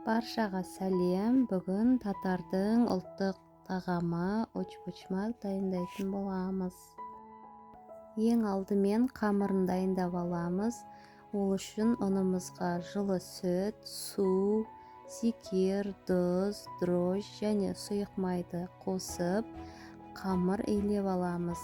Баршаға сәлем. Бүгін татардың ұлттық тағамы очпочмак дайындайтын боламыз. Ең алдымен қамырын дайындап аламыз. Ол үшін ұнымызға жылы сүт, су, зекер, тұз, дрожж және сұйық майды қосып, қамыр илеп аламыз.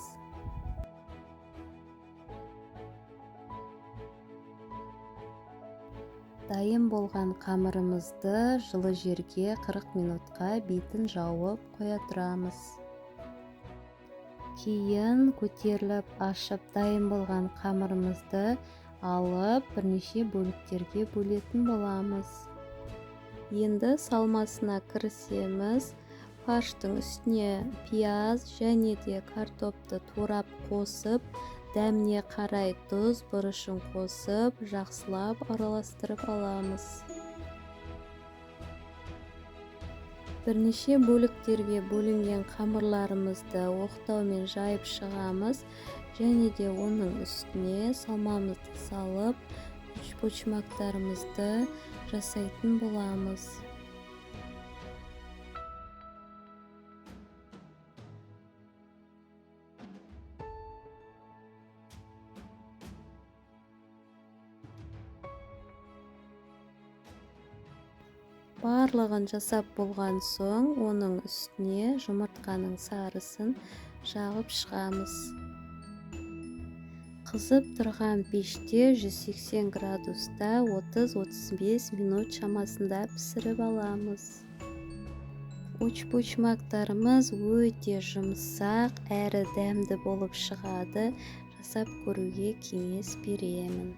Дайын болған қамырымызды жылы жерге 40 минутқа бетін жауып қоя тұрамыз. Кейін көтеріліп ашып дайын болған қамырымызды алып бірнеше бөліктерге бөлетін боламыз. Енді салмасына кірісеміз. Фарштың үстіне пияз және де картопты турап қосып, дәміне қарай тұз, бұрышын қосып, жақсылап араластырып аламыз. Бірнеше бөліктерге бөлінген қамырларымызды оқтаумен жайып шығамыз және де оның үстіне салмамызды салып, очпочмактарымызды жасайтын боламыз. Барлығын жасап болған соң, оның үстіне жұмыртқаның сарысын жағып шығамыз. Қызып тұрған пеште 180 градуста 30-35 минут шамасында пісіріп аламыз. Очпочмактарымыз өте жұмсақ әрі дәмді болып шығады. Жасап көруге кеңес беремін.